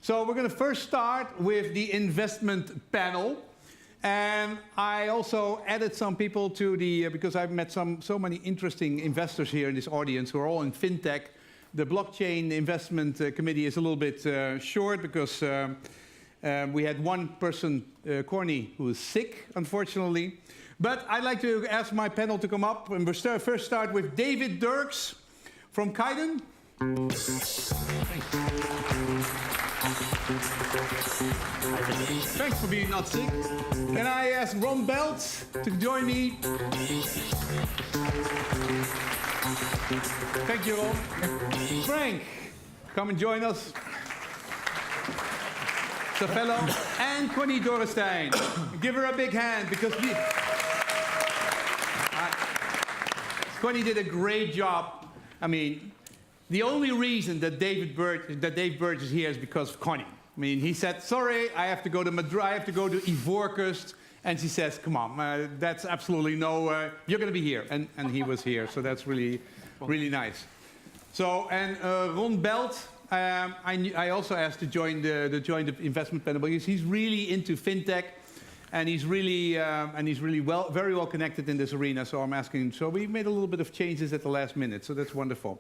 So we're going to first start with the investment panel. And I also added some people to the, because I've met so many interesting investors here in this audience who are all in fintech. The blockchain investment committee is a little bit short because we had one person, Corne, who is sick, unfortunately. But I'd like to ask my panel to come up, and we'll first start with David Dirks from Keadyn. Thanks for being not sick. And I ask Ron Belt to join me. Thank you, Ron. Frank, come and join us. Safello and Connie Dorrestein. Give her a big hand because Connie did a great job. I mean, the only reason that Dave Birch is here is because of Connie. I mean, he said, sorry, I have to go to Madrid, I have to go to Ivoorkust. And she says, come on, that's absolutely no, you're going to be here. And he was here, so that's really, really nice. So, and Ron Belt, I also asked to join the joint investment panel because he's really into fintech. And he's really, very well connected in this arena, so I'm asking him. So we made a little bit of changes at the last minute, so that's wonderful.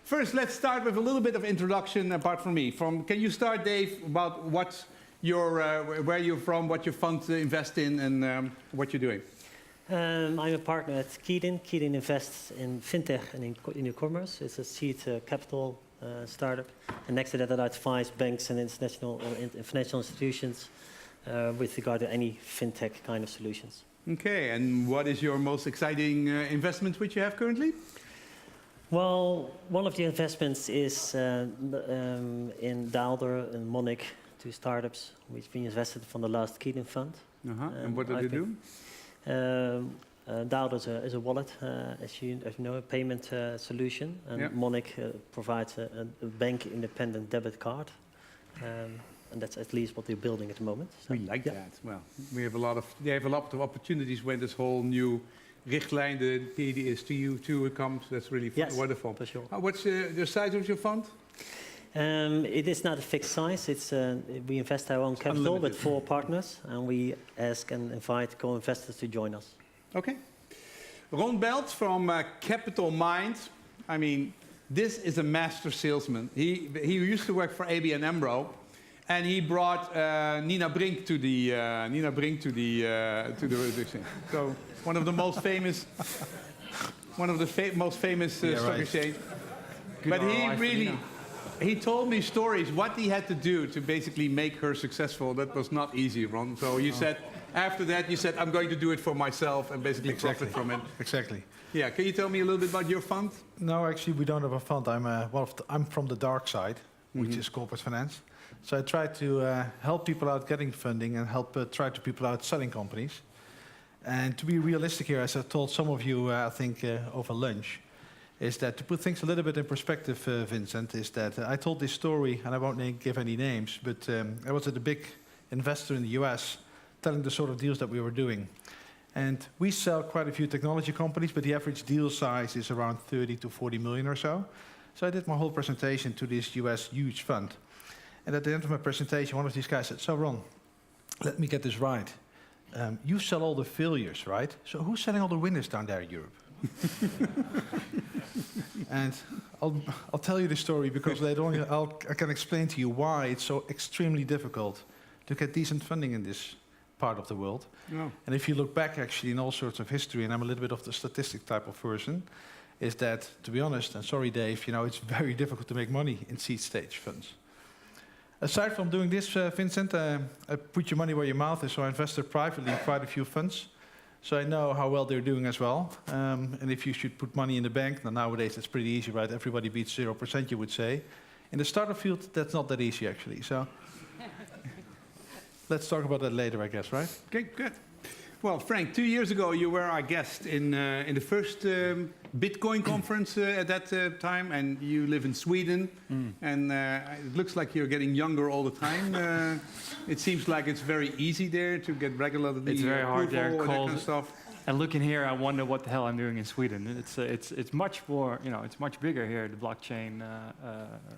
First, let's start with a little bit of introduction apart from me. Can you start, Dave, about what where you're from, what your fund invest in, and what you're doing? I'm a partner at Keadyn. Keadyn invests in fintech and in e-commerce. It's a seed capital startup. And next to that, I advise banks and international financial institutions with regard to any fintech kind of solutions. Okay, and what is your most exciting investment which you have currently? Well, one of the investments is in Daalder and Monnik, two startups which we invested from the last Keadyn fund. And what do they do? Daalder is a wallet, as you know, a payment solution, and Monnik provides a bank-independent debit card. And that's at least what they're building at the moment. So, we like that. Well, they have a lot of opportunities when this whole new richtlijn, the PDS2 comes. That's really wonderful. For sure. What's the size of your fund? It is not a fixed size. It's we invest our own capital with 4 partners, and we ask and invite co-investors to join us. Okay. Ron Belt from Capital Mind. I mean, this is a master salesman. He used to work for ABN AMRO. And he brought Nina Brink to the thing. So one of the most famous, stock exchange. But he told me stories what he had to do to basically make her successful. That was not easy, Ron. So you said after that I'm going to do it for myself and basically profit from it. Exactly. Yeah. Can you tell me a little bit about your fund? No, actually we don't have a fund. I'm from the dark side, which is corporate finance. So I try to help people out getting funding and try to people out selling companies. And to be realistic here, as I told some of you, I think over lunch, is that to put things a little bit in perspective, Vincent, is that I told this story, and I won't give any names, but I was at a big investor in the US telling the sort of deals that we were doing. And we sell quite a few technology companies, but the average deal size is around 30 to 40 million or so. So I did my whole presentation to this US huge fund. And at the end of my presentation, one of these guys said, so Ron, let me get this right. You sell all the failures, right? So who's selling all the winners down there in Europe? And I'll tell you the story because later on I can explain to you why it's so extremely difficult to get decent funding in this part of the world. Oh. And if you look back actually in all sorts of history, and I'm a little bit of the statistic type of person, is that, to be honest, and sorry Dave, it's very difficult to make money in seed stage funds. Aside from doing this, Vincent, I put your money where your mouth is, so I invested privately in quite a few funds. So I know how well they're doing as well. And if you should put money in the bank, nowadays it's pretty easy, right? Everybody beats 0%, you would say. In the startup field, that's not that easy, actually. So let's talk about that later, I guess, right? Okay, good. Well, Frank, 2 years ago you were our guest in the first Bitcoin conference at that time, and you live in Sweden, and it looks like you're getting younger all the time. It seems like it's very easy there to get regularly It's very hard there, that cold. kind of stuff. And looking here, I wonder what the hell I'm doing in Sweden. It's much more, it's much bigger here, the blockchain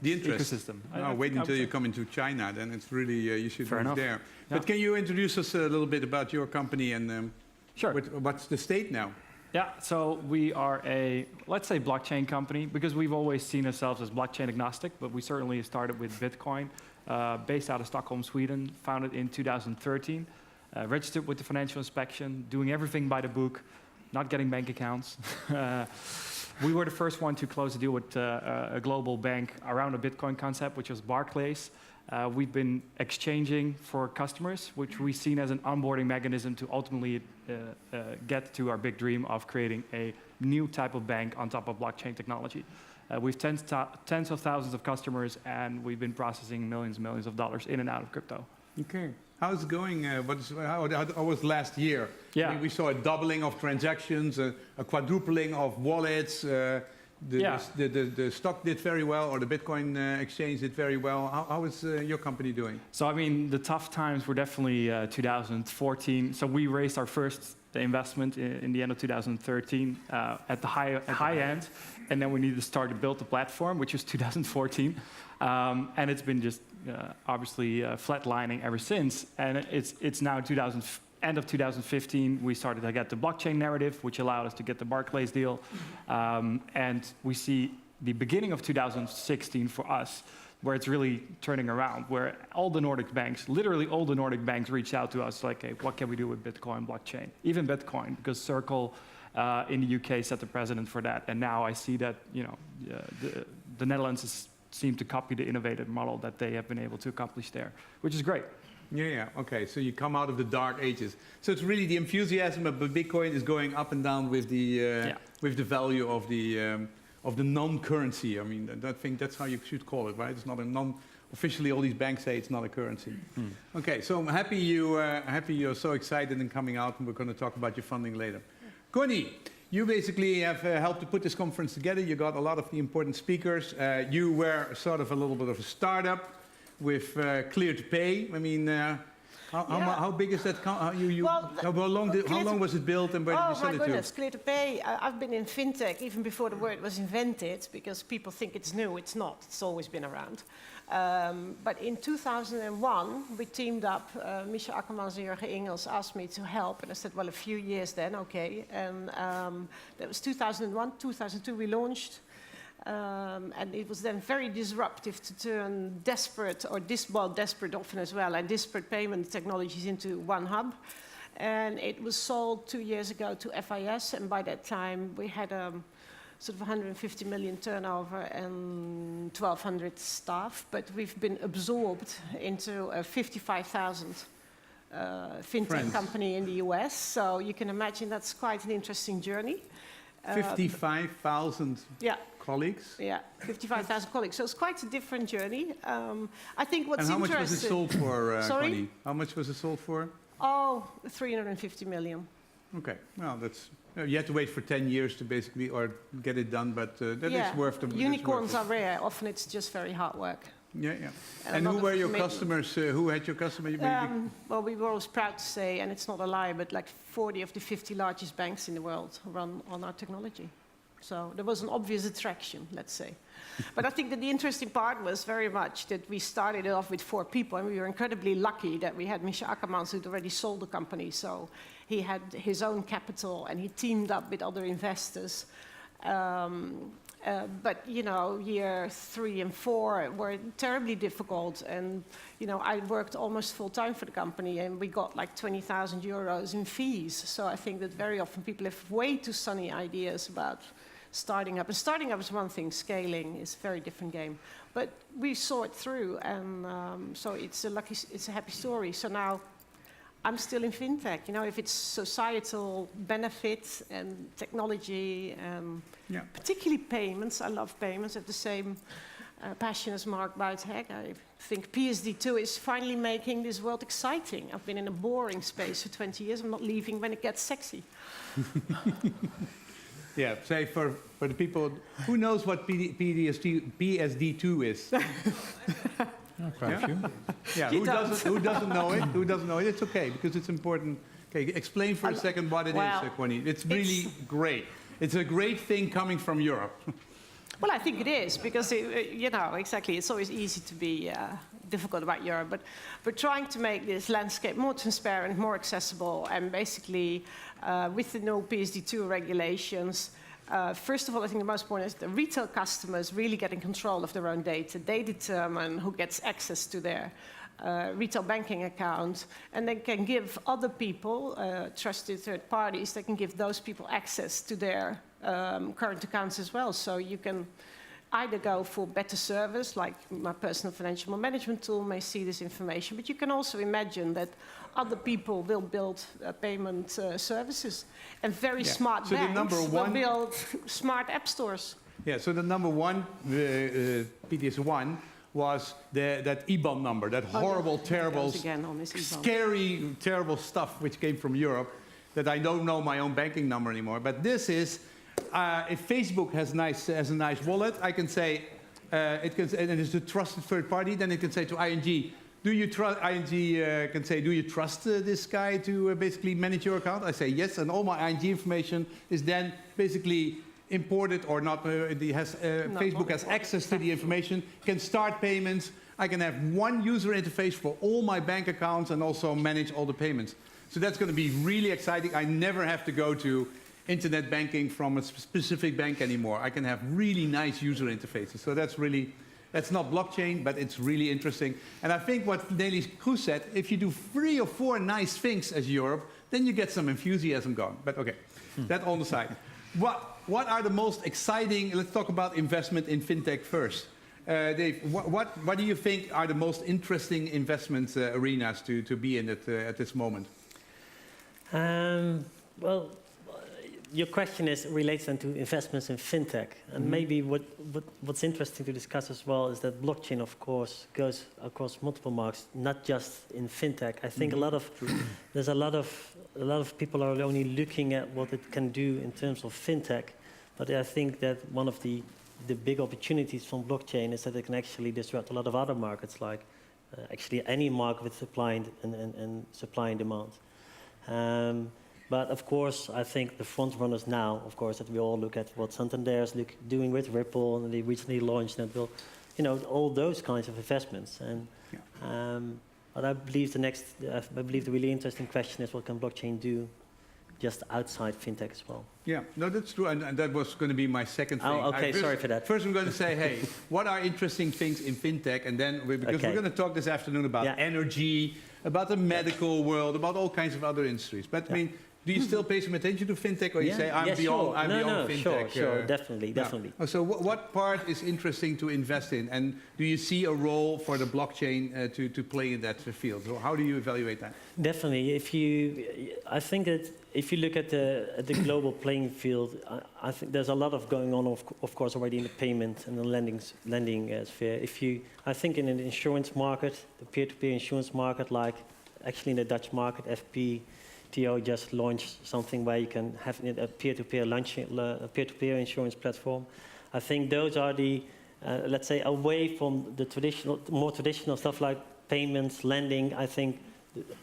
The interest. ecosystem. No, wait until you come into China, then it's really, you should Fair move enough. there. Yeah. But can you introduce us a little bit about your company and Sure. what's the state now? Yeah, so we are a, let's say, blockchain company, because we've always seen ourselves as blockchain agnostic, but we certainly started with Bitcoin, based out of Stockholm, Sweden, founded in 2013, registered with the financial inspection, doing everything by the book, not getting bank accounts. We were the first one to close a deal with a global bank around a Bitcoin concept, which was Barclays. We've been exchanging for customers, which we've seen as an onboarding mechanism to ultimately get to our big dream of creating a new type of bank on top of blockchain technology. We've tens of thousands of customers, and we've been processing millions and millions of dollars in and out of crypto. Okay. How's it going? How was last year? Yeah. I mean, we saw a doubling of transactions, a quadrupling of wallets. The stock did very well, or the Bitcoin exchange did very well. How is your company doing? So, I mean, the tough times were definitely 2014. So we raised our first investment in the end of 2013 at the high end, and then we needed to start to build the platform, which was 2014. And it's been just obviously flatlining ever since. And it's now end of 2015, we started to get the blockchain narrative, which allowed us to get the Barclays deal. And we see the beginning of 2016 for us, where it's really turning around, where all the Nordic banks, literally all the Nordic banks, reached out to us like, hey, what can we do with Bitcoin blockchain? Even Bitcoin, because Circle in the UK set the precedent for that. And now I see that the Netherlands seem to copy the innovative model that they have been able to accomplish there, which is great. Yeah. Okay. So you come out of the dark ages. So it's really the enthusiasm of Bitcoin is going up and down with the value of the non-currency. I mean, I think that's how you should call it, right? It's not a officially, all these banks say it's not a currency. Okay. So I'm happy you're so excited and coming out, and we're going to talk about your funding later. Corne, you basically have helped to put this conference together. You got a lot of the important speakers. You were sort of a little bit of a startup with Clear to Pay. I mean, how big is that? How long was it built, and where did you sell it to? Oh my goodness, Clear to Pay. I've been in fintech even before the word was invented, because people think it's new. It's not. It's always been around. But in 2001, we teamed up. Misha Akkermans and Jurgen Ingels asked me to help, and I said, well, a few years then, okay. And that was 2001. 2002, we launched. And it was then very disruptive to turn desperate often as well, and disparate payment technologies into one hub. And it was sold 2 years ago to FIS, and by that time we had sort of 150 million turnover and 1,200 staff, but we've been absorbed into a 55,000 fintech company in the US. So you can imagine that's quite an interesting journey. 55,000 colleagues? Yeah, 55,000 colleagues. So it's quite a different journey. I think what's interesting... And how much was it sold for, Sorry? Corne? How much was it sold for? Oh, 350 million. Okay, well, that's... You had to wait for 10 years to basically, or get it done, but that is worth the... Unicorns are rare. Often it's just very hard work. Yeah. And who were your customers? Who had your customers? Well, we were always proud to say, and it's not a lie, but like 40 of the 50 largest banks in the world run on our technology. So there was an obvious attraction, let's say. But I think that the interesting part was very much that we started off with 4 people, and we were incredibly lucky that we had Misha Akkermans, who'd already sold the company. So he had his own capital, and he teamed up with other investors. But, year 3 and 4 were terribly difficult. And, I worked almost full time for the company, and we got like 20,000 euros in fees. So I think that very often people have way too sunny ideas about starting up. And starting up is one thing, scaling is a very different game. But we saw it through, and so it's a happy story. So now I'm still in fintech. If it's societal benefits and technology, particularly payments. I love payments. I have the same passion as Mark Buitenhek. I think PSD2 is finally making this world exciting. I've been in a boring space for 20 years. I'm not leaving when it gets sexy. Yeah, say for the people, who knows what PSD2 is? Quite a few. Yeah, who doesn't know it? Who doesn't know it? It's okay, because it's important Okay, explain for a second what it well, is, Corne. It's really great. It's a great thing coming from Europe. Well, I think it is, because, you know, exactly, it's always easy to be difficult about Europe, but we're trying to make this landscape more transparent, more accessible, and basically, with the no PSD2 regulations, first of all, I think the most important is the retail customers really get in control of their own data. They determine who gets access to their retail banking account, and they can give other people, trusted third parties, they can give those people access to their current accounts as well. So you can either go for better service, like my personal financial management tool may see this information, but you can also imagine that other people will build payment services, and very smart So banks will build smart app stores. Yeah, so the number one, PTS1, was that IBAN number, that horrible, terrible, scary, terrible stuff which came from Europe, that I don't know my own banking number anymore. But this is, if Facebook has a nice wallet, I can say, and it's a trusted third party, then it can say to ING, do you trust, ING can say, do you trust this guy to basically manage your account? I say yes, and all my ING information is then basically imported or not. Facebook has access to the information, can start payments. I can have one user interface for all my bank accounts and also manage all the payments. So that's going to be really exciting. I never have to go to internet banking from a specific bank anymore. I can have really nice user interfaces. So that's not blockchain, but it's really interesting. And I think what Nelly Kroes said, if you do 3 or 4 nice things as Europe, then you get some enthusiasm going. But okay, that on the side. What are the most exciting, let's talk about investment in fintech first. Dave, what do you think are the most interesting investment arenas to be in at this moment? Well, your question relates then to investments in fintech, and maybe what's interesting to discuss as well is that blockchain, of course, goes across multiple markets, not just in fintech. I think there's a lot of people are only looking at what it can do in terms of fintech, but I think that one of the big opportunities from blockchain is that it can actually disrupt a lot of other markets, like actually any market with supply and supply and demand. But of course, I think the front runners now, of course, that we all look at what Santander is doing with Ripple, and they recently launched and will, all those kinds of investments. And but I believe the really interesting question is what can blockchain do just outside fintech as well. Yeah, no, that's true, and that was going to be my second thing. Oh, okay, sorry for that. First, I'm going to say, hey, what are interesting things in fintech, and then because we're going to talk this afternoon about energy, about the medical world, about all kinds of other industries. But I mean, do you still pay some attention to fintech, or you say I'm beyond fintech? Sure, definitely. Oh, so what part is interesting to invest in, and do you see a role for the blockchain to play in that field? So how do you evaluate that? Definitely. I think that if you look at the global playing field, I think there's a lot of going on, of course, already in the payment and the lending sphere. I think in an insurance market, the peer-to-peer insurance market, like actually in the Dutch market, FPTO just launched something where you can have a peer-to-peer insurance platform. I think those are the, let's say, away from the more traditional stuff like payments, lending. I think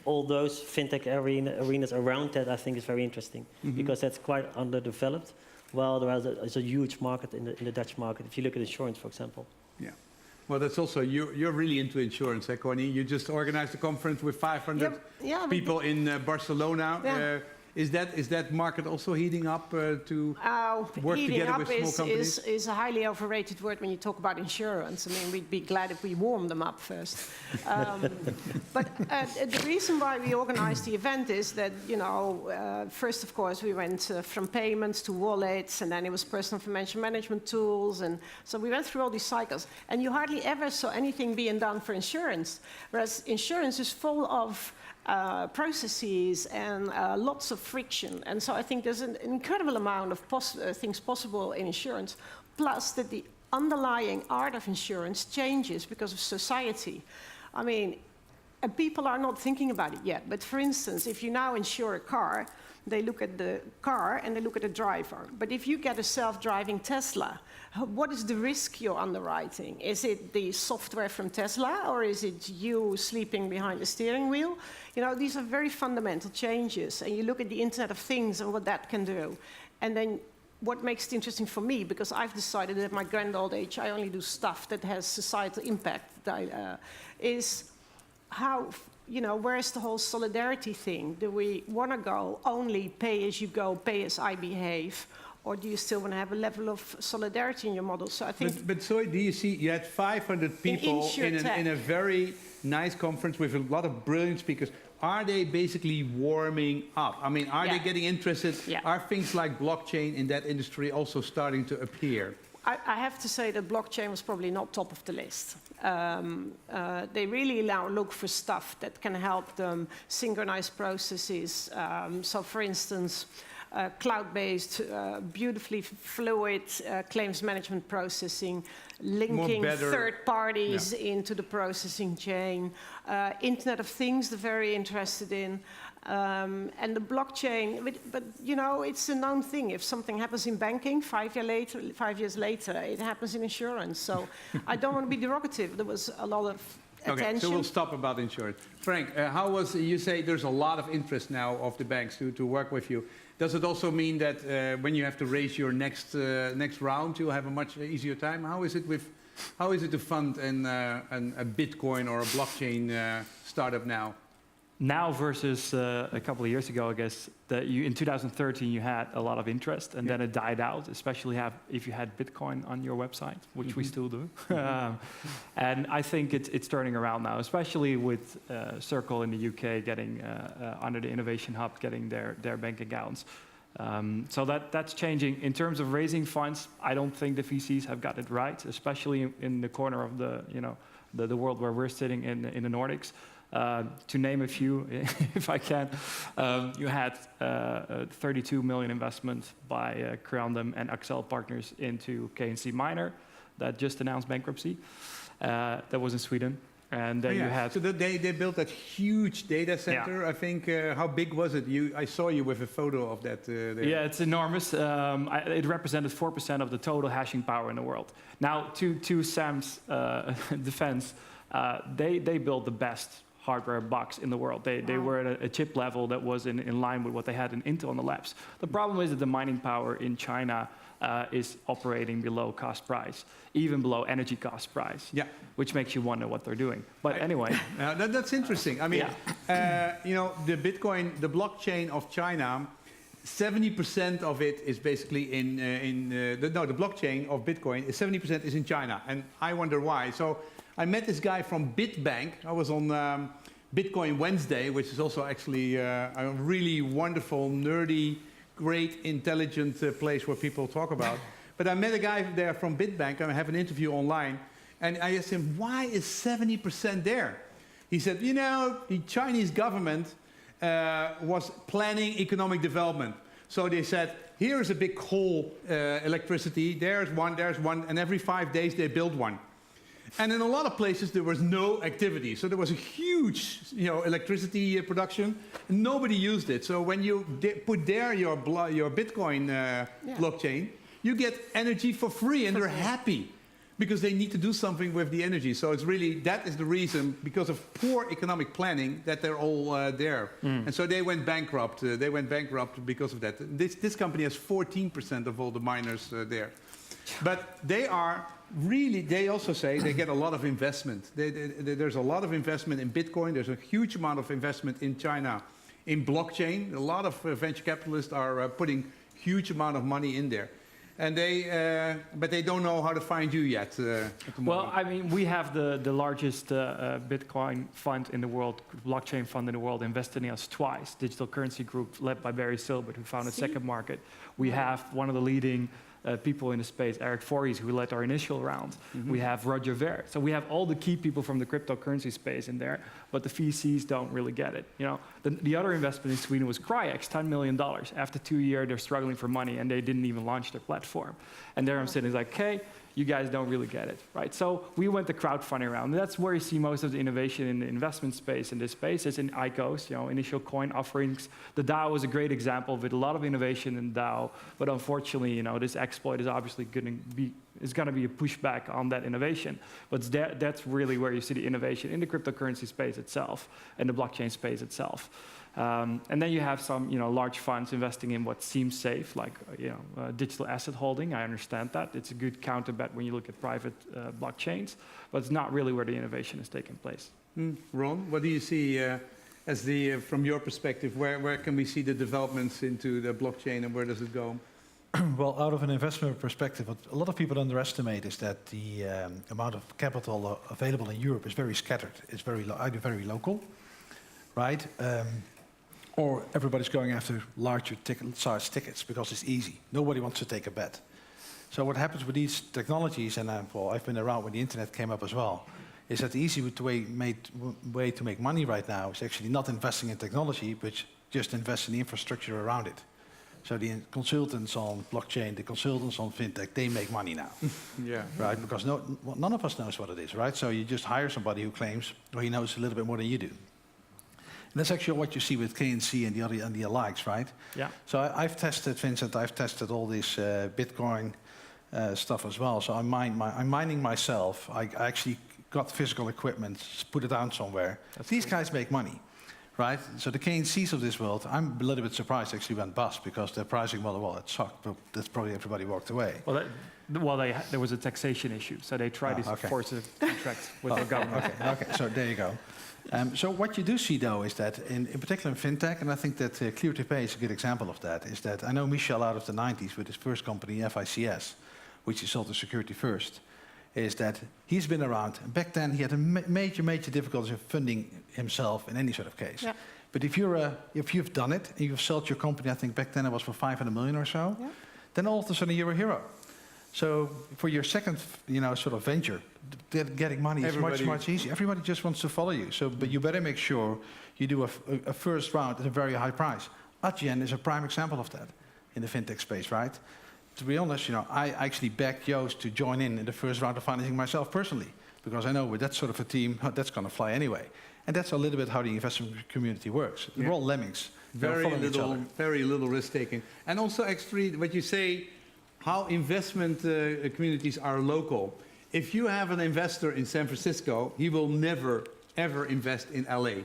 all those fintech arenas around that, I think, is very interesting because that's quite underdeveloped. Well, there's a huge market in the Dutch market. If you look at insurance, for example. Yeah. Well, that's also, you're really into insurance, Corne? You just organized a conference with 500 people in Barcelona. Yeah. Is that market also heating up to work together with small companies? Is a highly overrated word when you talk about insurance. I mean, we'd be glad if we warm them up first. But the reason why we organized the event is that, first, of course, we went from payments to wallets, and then it was personal financial management tools. And so we went through all these cycles. And you hardly ever saw anything being done for insurance, whereas insurance is full of processes and lots of friction. And so I think there's an incredible amount of things possible in insurance, plus that the underlying art of insurance changes because of society. I mean, And people are not thinking about it yet. But for instance, if you now insure a car, they look at the car and they look at the driver. But if you get a self-driving Tesla, what is the risk you're underwriting? Is it the software from Tesla, or is it you sleeping behind the steering wheel? You know, these are very fundamental changes. And you look at the Internet of Things and what that can do. And then what makes it interesting for me, because I've decided that at my grand old age, I only do stuff that has societal impact, is how, you know, where's the whole solidarity thing? Do we want to go only pay as you go, pay as I behave? Or do you still want to have a level of solidarity in your model? So I think... But so do you see, you had 500 people in a very nice conference with a lot of brilliant speakers. Are they basically warming up? I mean, are they getting interested? Yeah. Are things like blockchain in that industry also starting to appear? I have to say that blockchain was probably not top of the list. They really now look for stuff that can help them synchronize processes. So for instance, cloud-based, beautifully fluid claims management processing, linking third parties into the processing chain. Internet of Things, they're very interested in. And the blockchain, but you know, it's a known thing. If something happens in banking, 5 years later, it happens in insurance. So I don't want to be derogative. There was a lot of attention. Okay, so we'll stop about insurance. Frank, how was, you say there's a lot of interest now of the banks to work with you. Does it also mean that when you have to raise your next round, you'll have a much easier time? How is it to fund a Bitcoin or a blockchain startup now? Now versus a couple of years ago, I guess, that in 2013 you had a lot of interest, and then it died out, especially if you had Bitcoin on your website, which we still do. And I think it's turning around now, especially with Circle in the UK getting under the Innovation Hub, getting their bank accounts. So that's changing. In terms of raising funds, I don't think the VCs have got it right, especially in the corner of the world where we're sitting in the Nordics. To name a few, if I can, you had 32 million investment by Corne and Accel Partners into KNC Miner that just announced bankruptcy. That was in Sweden. And then you had... So they built that huge data center, I think. How big was it? I saw you with a photo of that there. Yeah, it's enormous. It represented 4% of the total hashing power in the world. Now, to Sam's defense, they built the best hardware box in the world. They were at a chip level that was in line with what they had in Intel on the labs. The problem is that the mining power in China is operating below cost price, even below energy cost price, which makes you wonder what they're doing. But anyway. That's interesting. I mean, you know, the blockchain of China, 70% of it is basically the blockchain of Bitcoin, 70% is in China. And I wonder why. So I met this guy from Bitbank. I was on Bitcoin Wednesday, which is also actually a really wonderful, nerdy, great, intelligent place where people talk about. But I met a guy there from Bitbank, and I have an interview online, and I asked him, why is 70% there? He said, you know, the Chinese government was planning economic development. So they said, here's a big coal electricity, there's one, and every 5 days they build one. And in a lot of places there was no activity. So there was a huge, you know, electricity production, and nobody used it. So when you put there your Bitcoin blockchain, you get energy for free, and they're happy because they need to do something with the energy. So it's really, that is the reason, because of poor economic planning, that they're all there. And so they went bankrupt. They went bankrupt because of that. This company has 14% of all the miners there. But they are really, they also say they get a lot of investment. There's a lot of investment in Bitcoin. There's a huge amount of investment in China in blockchain. A lot of venture capitalists are putting huge amount of money in there. And but they don't know how to find you yet. At the moment. Well, I mean, we have the largest Bitcoin fund in the world, blockchain fund in the world, invested in us twice. Digital Currency Group, led by Barry Silbert, who founded Second Market. We have one of the leading people in the space, Eric Voorhees, who led our initial round. We have Roger Ver. So we have all the key people from the cryptocurrency space in there, but the VCs don't really get it. You know, the other investment in Sweden was Cryex, $10 million. After 2 years, they're struggling for money, and they didn't even launch their platform. And there I'm sitting like, okay, you guys don't really get it, right? So we went the crowdfunding round. That's where you see most of the innovation in the investment space in this space is in ICOs, initial coin offerings. The DAO is a great example with a lot of innovation in DAO, but unfortunately, this exploit is obviously going to be a pushback on that innovation. But that's really where you see the innovation in the cryptocurrency space itself and the blockchain space itself. And then you have some, large funds investing in what seems safe, like, digital asset holding. I understand that. It's a good counter-bet when you look at private blockchains, but it's not really where the innovation is taking place. Ron, what do you see from your perspective? Where can we see the developments into the blockchain and where does it go? Well, out of an investment perspective, what a lot of people underestimate is that the amount of capital available in Europe is very scattered. It's either very local, right? Or everybody's going after larger size tickets because it's easy. Nobody wants to take a bet. So what happens with these technologies, and I've been around when the internet came up as well, is that the easy way to make money right now is actually not investing in technology, but just invest in the infrastructure around it. So the consultants on blockchain, the consultants on fintech, they make money now. Yeah. Right? Because none of us knows what it is, right? So you just hire somebody who claims, or he knows a little bit more than you do. And that's actually what you see with KNC and the likes, right? Yeah. So I've tested, Vincent, I've tested all this Bitcoin stuff as well. So I'm mining myself. I actually got physical equipment, put it down somewhere. These guys make money, right? So the KNCs of this world, I'm a little bit surprised actually went bust because their pricing model, well, it sucked, but that's probably everybody walked away. There was a taxation issue, so they tried to force a contract with the government. Okay, so there you go. So what you do see, though, is that in particular in fintech, and I think that Clear2Pay is a good example of that, is that I know Michel out of the 90s with his first company, FICS, which he sold to Security First, is that he's been around. Back then, he had a major difficulty in funding himself in any sort of case. Yeah. But if you've done it, and you've sold your company, I think back then it was for 500 million or so, then all of a sudden you're a hero. So for your second, sort of venture, getting money is much easier. Everybody just wants to follow you. So, but you better make sure you do a first round at a very high price. Adyen is a prime example of that in the fintech space, right? To be honest, I actually backed Joost to join in the first round of financing myself personally, because I know with that sort of a team, that's going to fly anyway. And that's a little bit how the investment community works. Yeah. We're all lemmings. Very little risk taking. And also, actually, what you say, how investment communities are local. If you have an investor in San Francisco, he will never, ever invest in LA.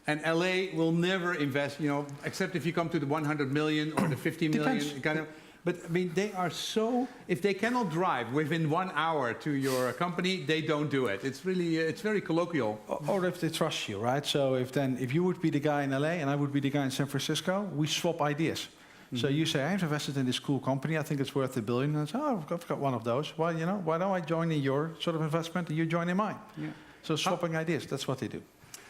And LA will never invest, except if you come to the 100 million or the 50 million kind of. But I mean, they are so, if they cannot drive within 1 hour to your company, they don't do it. It's really, it's very colloquial. Or if they trust you, right? So if you would be the guy in LA and I would be the guy in San Francisco, we swap ideas. So you say, I've invested in this cool company, I think it's worth $1 billion. And I say, I've got one of those. Well, why don't I join in your sort of investment and you join in mine? Yeah. So swapping ideas, that's what they do.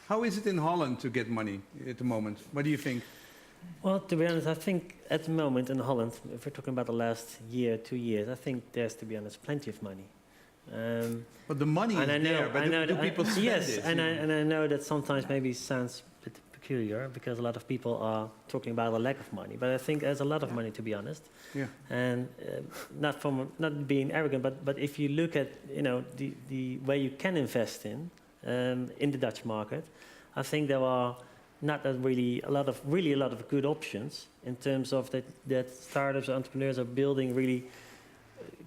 How is it in Holland to get money at the moment? What do you think? Well, to be honest, I think at the moment in Holland, if we're talking about the last year, 2 years, I think there's, to be honest, plenty of money. But the money is there, but do people spend it? Yes, and I know that sometimes maybe sounds a bit peculiar because a lot of people are talking about a lack of money, but I think there's a lot of money, to be honest. Yeah. And not being arrogant, but if you look at the way you can invest in the Dutch market, I think there are not really a lot of good options in terms of that startups or entrepreneurs are building really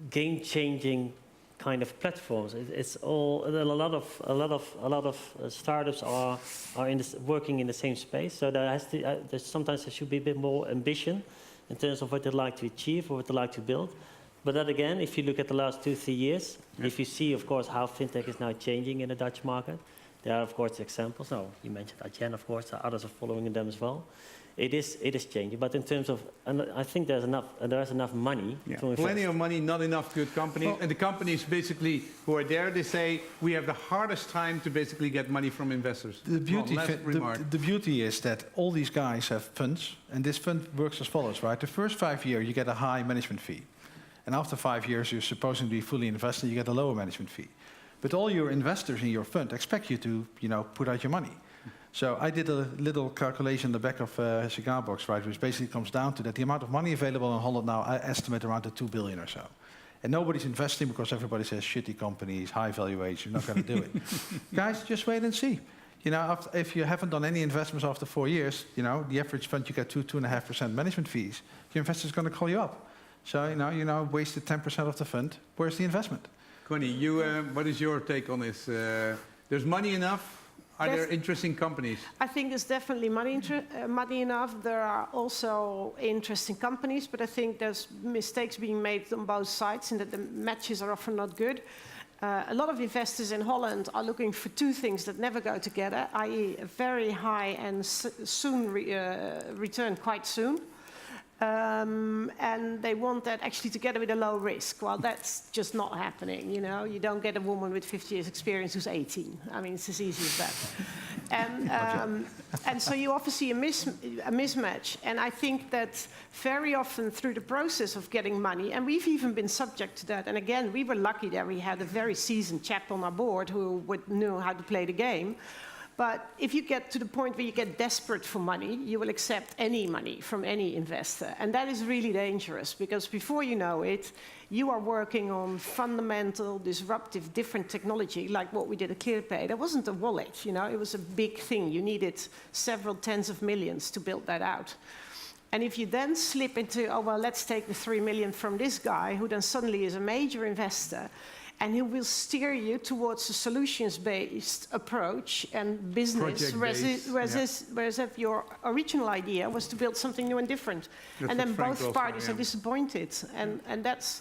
game-changing kind of platforms. It's all a lot of startups are working in the same space. So sometimes there should be a bit more ambition in terms of what they'd like to achieve or what they'd like to build. But that again, if you look at the last 2-3 years, if you see, of course, how fintech is now changing in the Dutch market, there are, of course, examples. Now, you mentioned Adyen, of course. Others are following them as well. It is changing. But in terms of, and I think there's enough money to invest. Plenty of money, not enough good companies. And the companies basically who are there, they say, we have the hardest time to basically get money from investors. The beauty is that all these guys have funds, and this fund works as follows, right? The first 5 years, you get a high management fee. And after 5 years, you're supposed to be fully invested, you get a lower management fee. But all your investors in your fund expect you to, put out your money. So I did a little calculation in the back of a cigar box, right, which basically comes down to that the amount of money available in Holland now, I estimate around the 2 billion or so. And nobody's investing because everybody says shitty companies, high valuation, you're not going to do it. Guys, just wait and see. You know, if you haven't done any investments after 4 years, you know, the average fund you get 2.5% management fees. Your investor's going to call you up. So, you know, wasted 10% of the fund. Where's the investment? Connie, what is your take on this? There's money enough? Are there interesting companies? I think there's definitely money enough. There are also interesting companies, but I think there's mistakes being made on both sides and that the matches are often not good. A lot of investors in Holland are looking for two things that never go together, i.e. a very high and soon return quite soon. And they want that actually together with a low risk. Well, that's just not happening, you know. You don't get a woman with 50 years experience who's 18. I mean, it's as easy as that. And so you often see a mismatch. And I think that very often through the process of getting money, and we've even been subject to that. And again, we were lucky that we had a very seasoned chap on our board who knew how to play the game. But if you get to the point where you get desperate for money, you will accept any money from any investor. And that is really dangerous, because before you know it, you are working on fundamental, disruptive, different technology, like what we did at ClearPay. That wasn't a wallet, you know, it was a big thing. You needed several tens of millions to build that out. And if you then slip into, oh, well, let's take the 3 million from this guy, who then suddenly is a major investor, and he will steer you towards a solutions-based approach and business, whereas if your original idea was to build something new and different. That's and then Frank both parties are disappointed. And that's,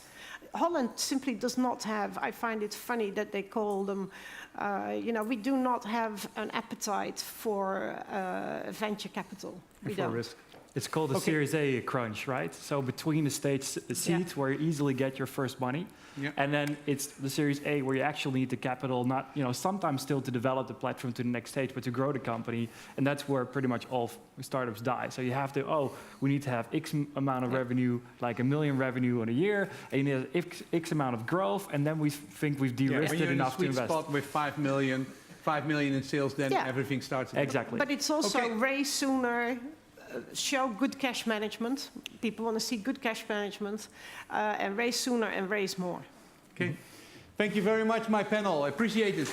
Holland simply does not have, I find it funny that they call them, you know, we do not have an appetite for venture capital. We don't. Risk. It's called a Series A crunch, right? So between the stage seeds where you easily get your first money, and then it's the Series A where you actually need the capital, not, you know, sometimes still to develop the platform to the next stage, but to grow the company. And that's where pretty much all startups die. So you have to, we need to have X amount of revenue, like $1 million revenue in a year, and you need X amount of growth, and then we think we've de-risked it enough to invest. When you're in a sweet spot with 5 million in sales, then everything starts. Exactly. But it's also raise sooner, show good cash management. People want to see good cash management, and raise sooner and raise more. Okay. Thank you very much, my panel. I appreciate it.